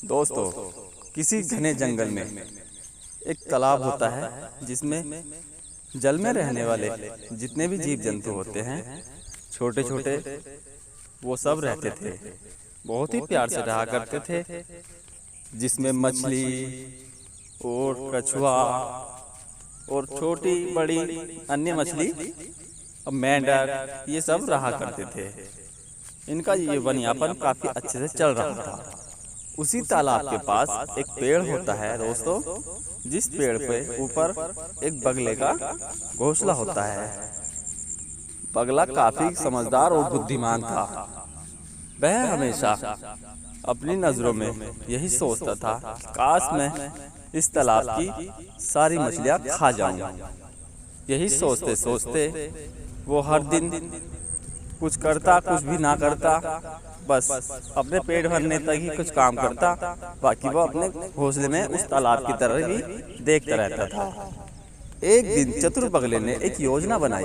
दोस्तों, किसी घने जंगल में एक तालाब होता है जिसमें जल में रहने वाले जितने भी जीव जंतु होते हैं, छोटे छोटे, वो सब रहते थे। बहुत ही प्यार से रहा करते थे, जिसमें मछली और कछुआ और छोटी बड़ी अन्य मछली और मेंढक ये सब रहा करते थे। इनका जीवन यापन काफी अच्छे से चल रहा था। उसी तालाब के पास एक पेड़ होता है दोस्तों, जिस पेड़ पे ऊपर एक बगले का घोंसला होता है। बगला काफी समझदार और बुद्धिमान था। वह हमेशा अपनी नजरों में यही सोचता था कि काश मैं इस तालाब की सारी मछलियां खा जाऊं। यही सोचते सोचते वो हर दिन कुछ करता, कुछ भी ना करता, बस अपने पेट भरने तक ही कुछ काम करता। बाकी वो अपने घोंसले में उस तालाब की तरह ही देखता रहता था। एक दिन चतुर बगले ने एक योजना बनाई।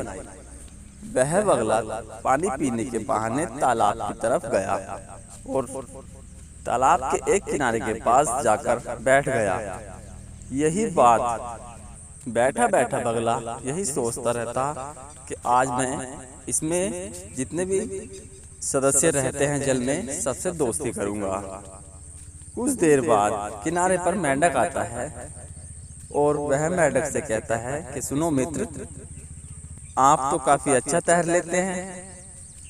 वह बगला पानी पीने के बहाने तालाब की तरफ गया और तालाब के एक किनारे के पास जाकर बैठ गया। यही बात बैठा बैठा बगला यही सोचता रहता कि आज मैं इसमें जितने भी सदस्य रहते हैं जल में, सबसे दोस्ती करूंगा। कुछ देर बाद किनारे पर मेंढक आता है और वह मेंढक से कहता है कि सुनो मित्र, आप तो काफी अच्छा तैर लेते हैं,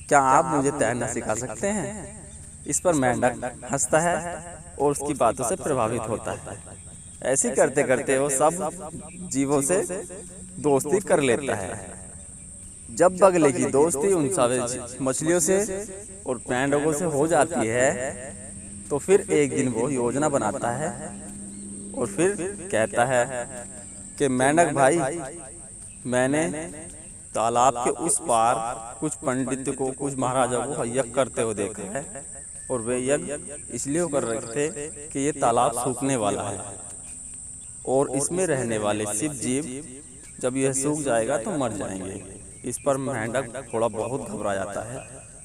क्या आप मुझे तैरना सिखा सकते हैं? इस पर मेंढक हंसता है और उसकी बातों से प्रभावित होता है। ऐसे करते करते वो सब जीवों से दोस्ती कर लेता है। जब बगले की दोस्ती उन सब मछलियों से और मेंढकों से हो जाती है, तो फिर एक दिन वो योजना बनाता है और फिर कहता है कि मेंढक भाई, मैंने तालाब के उस पार कुछ पंडित को, कुछ महाराजा को यज्ञ करते हुए देखा है, और वे यज्ञ इसलिए कर रहे थे कि ये तालाब सूखने वाला है और इसमें रहने वाले शिव जीव जब यह सूख जाएगा तो मर जाएंगे। इस पर मेंढक थोड़ा बहुत घबरा जाता है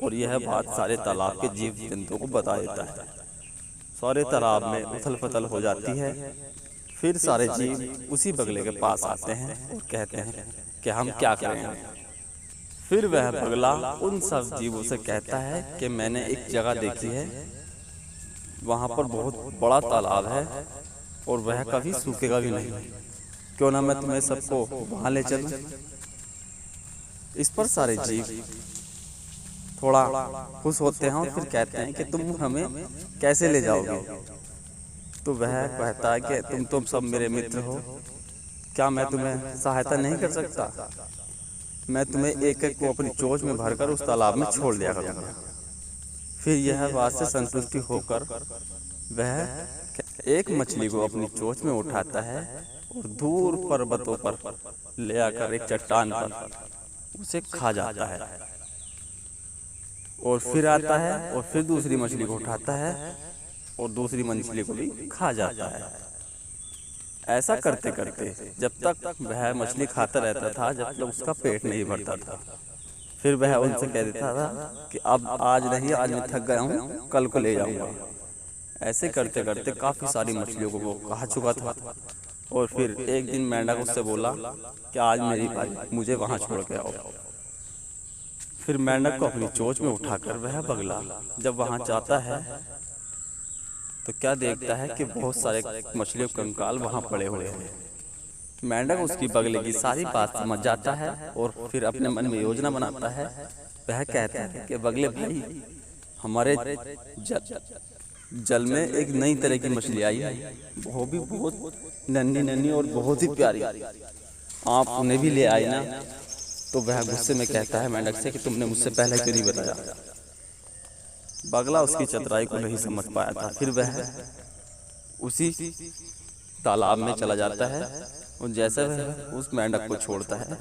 और यह बात सारे तालाब के जीव जंतुओं को बता देता है। सारे तालाब में उथल पुथल हो जाती है। फिर सारे जीव उसी बगले के पास आते हैं और कहते हैं कि हम क्या करें। फिर वह बगला उन सब जीवों से कहता है कि मैंने एक जगह देखी है, वहाँ पर बहुत बड़ा तालाब है और वह कभी सूखेगा भी नहीं। क्यों ना मैं तुम्हें सबको वहाँ ले चलूं? इस पर सारे जीव थोड़ा खुश होते हैं और फिर कहते हैं कि तुम हमें कैसे ले जाओगे? तो वह कहता है कि तुम सब मेरे मित्र हो, क्या मैं तुम्हें सहायता नहीं कर सकता? मैं तुम्हें एक एक को अपनी चोंच में भरकर उस तालाब में छोड़ दिया करूंगा। फिर यह बात से संतुष्टि होकर वह एक मछली को अपनी चोंच में उठाता है और दूर पर्वतों पर ले आकर एक चट्टान पर उसे खा जाता है। और फिर आता है और फिर दूसरी मछली को उठाता है और दूसरी मछली को भी खा जाता है। ऐसा करते करते जब तक वह मछली खाता रहता था, जब तक उसका पेट नहीं भरता था। फिर वह उनसे कह देता था कि अब आज नहीं, आज मैं थक गया हूँ, कल को ले जाऊंगा। ऐसे करते करते काफी सारी मछलियों को वो खा चुका था। और फिर एक दिन मेंढक उससे बोला कि आज मेरी बारी, मुझे वहां छोड़ के आओ। फिर मेंढक को अपनी चोंच में उठाकर वह बगला जब वहां जाता है तो क्या देखता है कि बहुत सारे मछलियों के कंकाल वहां पड़े हुए हैं। मेंढक उसकी बगले की सारी बात समझ जाता है और फिर अपने मन में योजना बनाता है। वह कहता है कि बगले भाई, हमारे जल में एक नई तरह की मछली आई है, वो भी बहुत नन्ही नन्ही और बहुत ही प्यारी, आप उन्हें भी ले आए ना? तो वह गुस्से में कहता है मेंढक से कि तुमने मुझसे पहले क्यों नहीं बताया? बगला उसकी चतुराई को नहीं समझ पाया था। फिर वह उसी तालाब में चला जाता है और जैसे वह उस मेंढक को छोड़ता है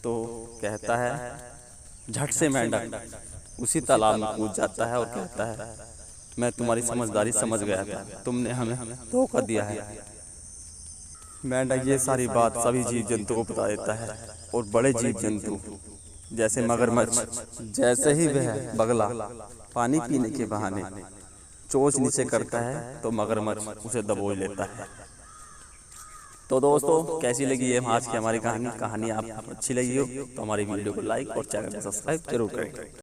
तो कहता है, झट से मेंढक उसी तालाब में कूद जाता है और कहता है, मैं तुम्हारी समझदारी समझ गया था, तुमने हमें धोखा दिया है। मेंढक ये सारी बात सभी जीव जंतु को बता देता है और बड़े जीव जंतु जैसे मगरमच्छ, जैसे ही वह बगला पानी पीने के बहाने चोंच नीचे करता है तो मगरमच्छ उसे दबोच लेता है। तो दोस्तों कैसी लगी ये आज की हमारी कहानी आप अच्छी लगी हो तो हमारी वीडियो को लाइक और चैनल को सब्सक्राइब जरूर करें।